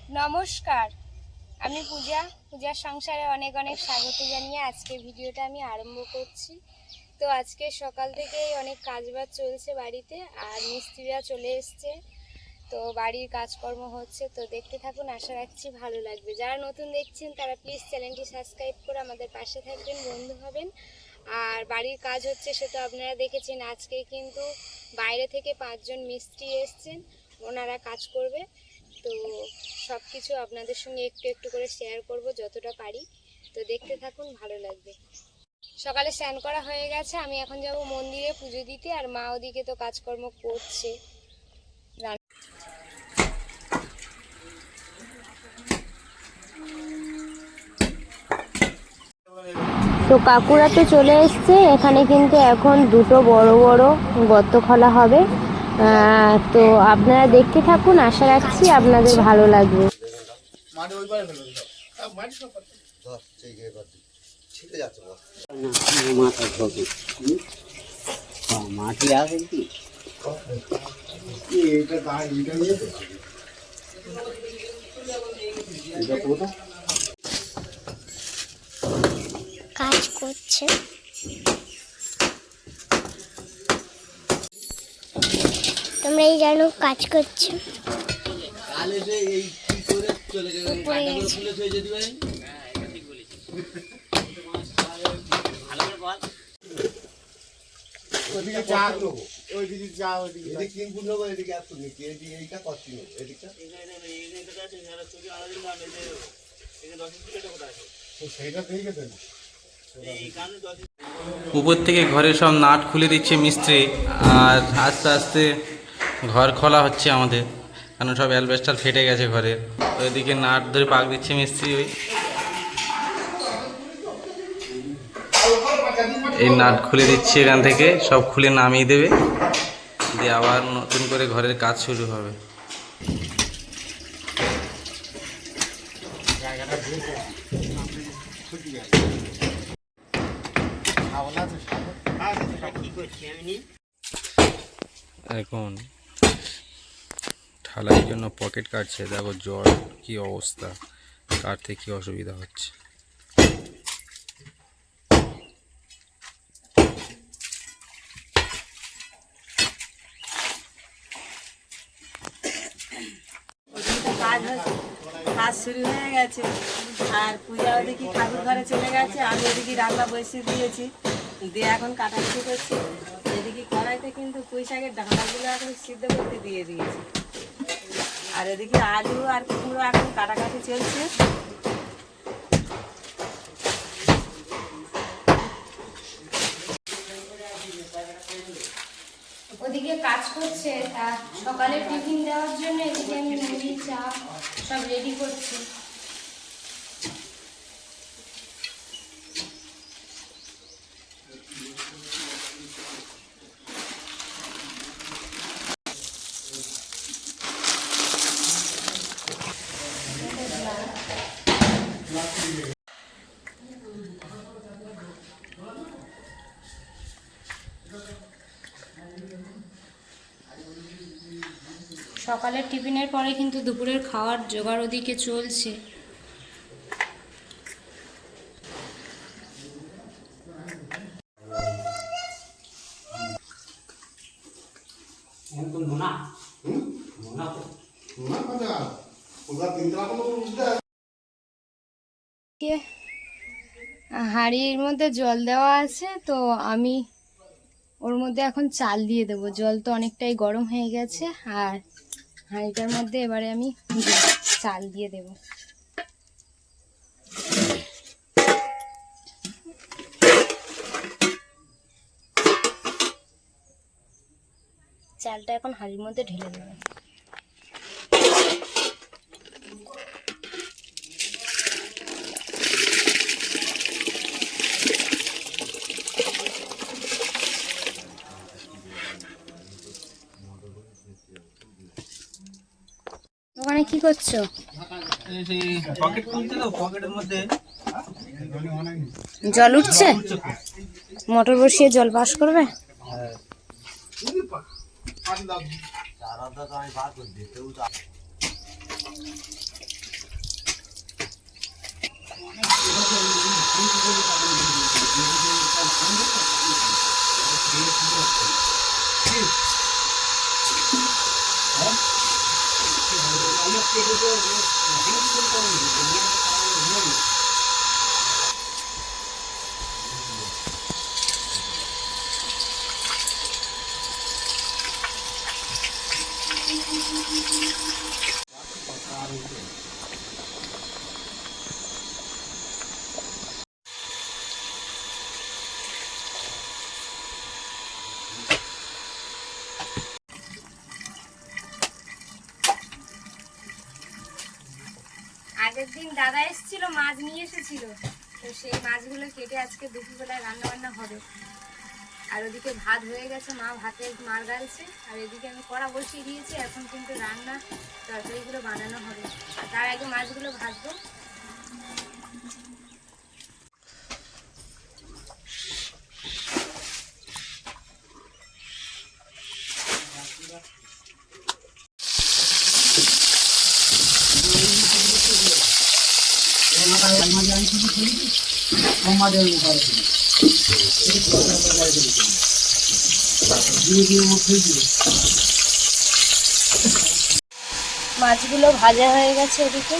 নমস্কার, আমি পূজার সংসারে অনেক অনেক স্বাগত জানিয়ে আজকে ভিডিওটা আমি আরম্ভ করছি। তো আজকে সকাল থেকেই অনেক কাজবাজ চলছে বাড়িতে, আর মিস্ত্রিরা চলে এসছে। তো বাড়ির কাজকর্ম হচ্ছে, তো দেখতে থাকুন, আশা রাখছি ভালো লাগবে। যারা নতুন দেখছেন তারা প্লিজ চ্যানেলটি সাবস্ক্রাইব করে আমাদের পাশে থাকবেন, বন্ধু হবেন। আর বাড়ির কাজ হচ্ছে সেটা আপনারা দেখেছেন। আজকে কিন্তু বাইরে থেকে 5 জন মিস্ত্রি এসছেন, ওনারা কাজ করবে। তো সব কিছু আপনাদের সঙ্গে একটু একটু করে শেয়ার করব যতটা পারি। তো দেখতে থাকুন, ভালো লাগবে। সকালে স্নান করা হয়ে গেছে, আমি এখন যাব মন্দিরে পুজো দিতে, আর মা ওদিকে তো কাজকর্ম করছে। তো কাকুরা তো চলে এসছে, এখানে কিন্তু এখন দুটো বড় বড় গর্ত খোলা হবে। তো আপনারা দেখতে থাকুন, আশা রাখছি আপনাদের ভালো লাগবে। মাটি আছে কি কাজ করছে। তোমরা এই জানো কাজ করছে। উপর থেকে ঘরের সব নাট খুলে দিচ্ছে মিস্ত্রি, আর আস্তে আস্তে ঘর খোলা হচ্ছে আমাদের, কারণ সব অ্যালবেস্টার ফেটে গেছে ঘরের। ওইদিকে নাট ধরে পাক দিচ্ছে মিস্ত্রি। এই নাট খুলে দিচ্ছে, এখান থেকে সব খুলে নামিয়ে দেবে, দিয়ে আবার নতুন করে ঘরের কাজ শুরু হবে। এখন ঢালাইয়ের জন্য পকেট কাটছে, দেখো জল কি অবস্থা, কাটতে কি অসুবিধা হচ্ছে। কাজ শুরু হয়ে গেছে, আর পূজা ওদিকে ঠাকুর ঘরে চলে গেছে, আমি ওদিকে রান্না বসিয়ে দিয়েছি, দিয়ে এখন কাটাকুটি করছি। এদিকে কড়াইতে কিন্তু পুঁই শাকের ডাঁটাগুলো এখন সিদ্ধ করতে দিয়ে দিয়েছি, আর এদিকে আলু আর কুমড়ো এখন কাটাকাটি চলছে। ওদিকে কাজ করছে, তা সকালে টিফিন দেওয়ার জন্য এদিকে আমি মুড়ি চা সব রেডি করছি। সকালের টিফিনের পরে কিন্তু দুপুরের খাওয়ার জোগাড় ওদিকে চলছে। হাঁড়ির মধ্যে জল দেওয়া আছে, তো আমি ওর মধ্যে এখন চাল দিয়ে দেবো। জল তো অনেকটাই গরম হয়ে গেছে, আর হাঁড়িটার মধ্যে এবারে আমি চাল দিয়ে দেব। চালটা এখন হাঁড়ির মধ্যে ঢেলে দেবো। ওখানে কি করছো? জল উঠছে, মোটর বসিয়ে জল পাস করবে। আগের দিন দাদা এসেছিল, মাছ নিয়ে এসেছিল, তো সেই মাছগুলো কেটে আজকে দুপুরবেলায় রান্না বান্না হবে। আর ওদিকে ভাত হয়ে গেছে, মা ভাতের মার গালছে, আর এদিকে আমি কড়া বসিয়ে দিয়েছি। এখন কিন্তু রান্না তরকারিগুলো বানানো হবে, আর তার আগে মাছগুলো ভাজবো। মাছগুলো ভাজা হয়ে গেছে এদিকে।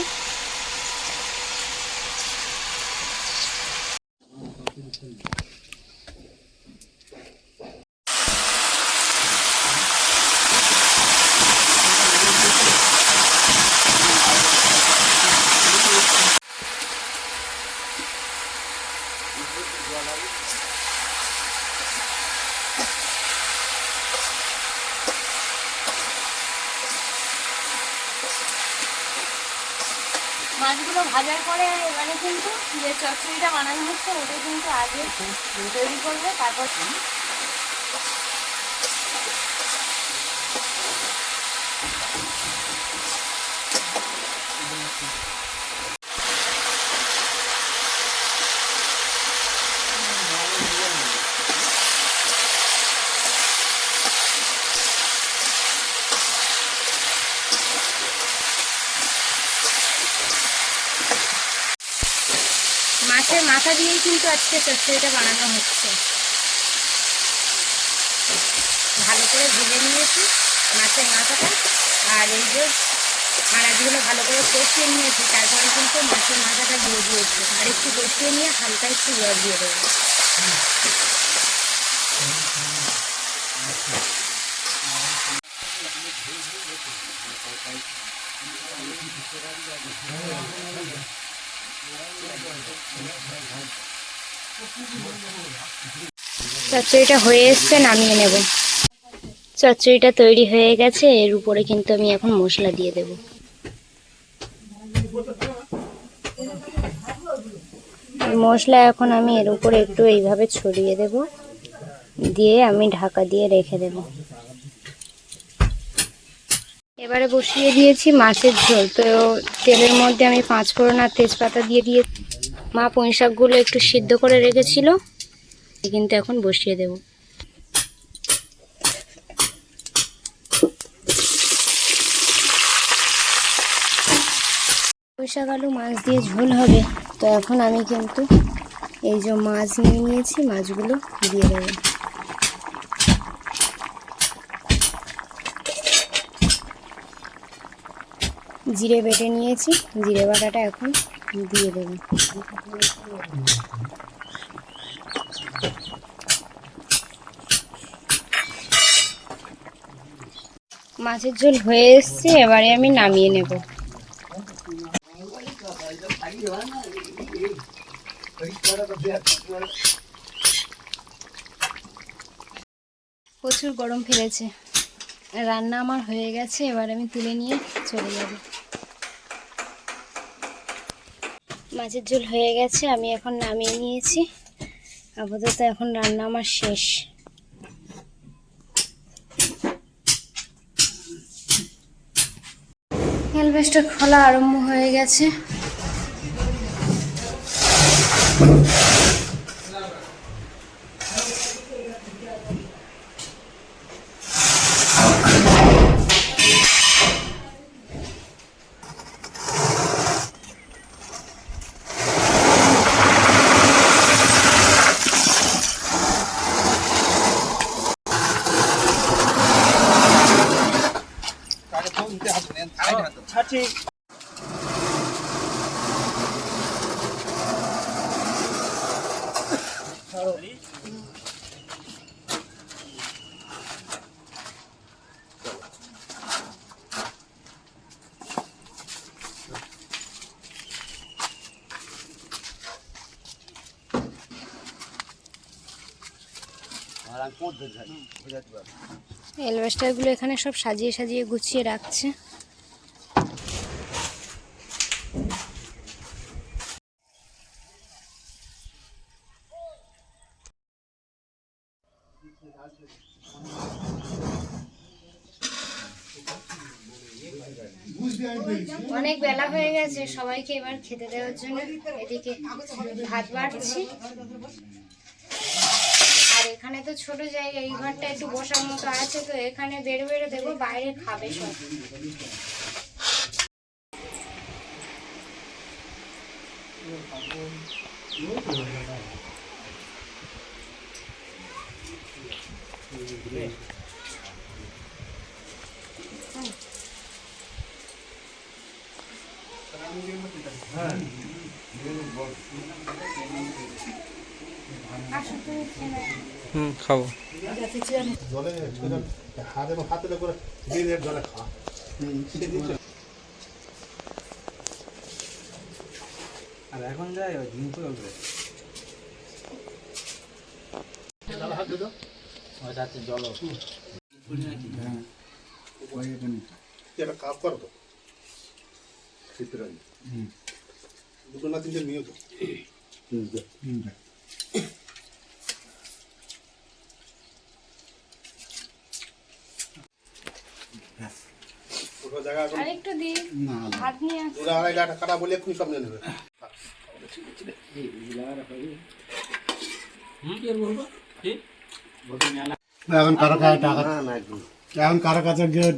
মাছগুলো ভাজার পরে এবারে কিন্তু যে চচ্চড়িটা বানানো হচ্ছে ওটা কিন্তু আগে তৈরি করবে, তারপর মাছের মাথা দিয়েই কিন্তু আজকে চচ্চড়িটা বানানো হচ্ছে। ভালো করে ভেজে নিয়েছি মাছের মাথাটা, আর এই যে মাছগুলো ভালো করে কষিয়ে নিয়েছি, তারপরে কিন্তু মাছের মাথাটা দিয়ে দিয়েছি। আর একটু কষিয়ে নিয়ে হালকা একটু জল দিয়ে দেবো। চচ্চড়িটা হয়ে এসছে, নামিয়ে নেব। চচ্চড়িটা তৈরি হয়ে গেছে, এর উপরে কিন্তু আমি এখন মশলা দিয়ে দেব। মশলা এখন আমি এর উপরে একটু এইভাবে ছড়িয়ে দেব, দিয়ে আমি ঢাকা দিয়ে রেখে দেব। এবারে বসিয়ে দিয়েছি মাছের ঝোল। তো তেলের মধ্যে আমি 5 ফোড়ন আর তেজপাতা দিয়ে দিয়েছি। মা পুঁই শাকগুলো একটু সিদ্ধ করে রেখেছিল, কিন্তু এখন বসিয়ে দেব। পুঁই শাক আলু মাছ দিয়ে ঝোল হবে। তো এখন আমি কিন্তু এই যে মাছ নিয়ে নিয়েছি, মাছগুলো দিয়ে দেবো। জিরে বেটে নিয়েছি, জিরে বাটাটা এখন দিয়ে দেব। মাছের ঝোল হয়ে এসছে, এবারে আমি নামিয়ে নেব। প্রচুর গরম ফেলেছে। রান্না আমার হয়ে গেছে, এবার আমি তুলে নিয়ে চলে যাব। মাছের ঝোল হয়ে গেছে, আমি এখন নামিয়ে নিয়েছি। আপাতত এখন রান্না আমার শেষ। অ্যালবেস্টার খোলা আরম্ভ হয়ে গেছে। অ্যালবেস্টারগুলো এখানে সব সাজিয়ে সাজিয়ে গুছিয়ে রাখছে। অনেক বেলা হয়ে গেছে, সবাইকে এবার খেতে দেওয়ার জন্য এদিকে ভাত বাড়ছি। আর এখানে তো ছোট জায়গা, এই ঘরটা একটু বসার মতো আছে, তো এখানে বেড়ে বেড়ে দেবো, বাইরে খাবে সব। খাবো। আর এখন যাই দিন তো হবে জল একটা কাজ করো তো শীতের দুটো না তিনটে নিয়ে তো ওটা জায়গা এখন আর একটু দি ভাত নিয়ে আসি। ওরা আড়াই লাখ কাটা বলে এক্ষুনি সব নিয়ে নেবে এখন কারো কাছে টাকা এখন কারো কাছে গিয়ে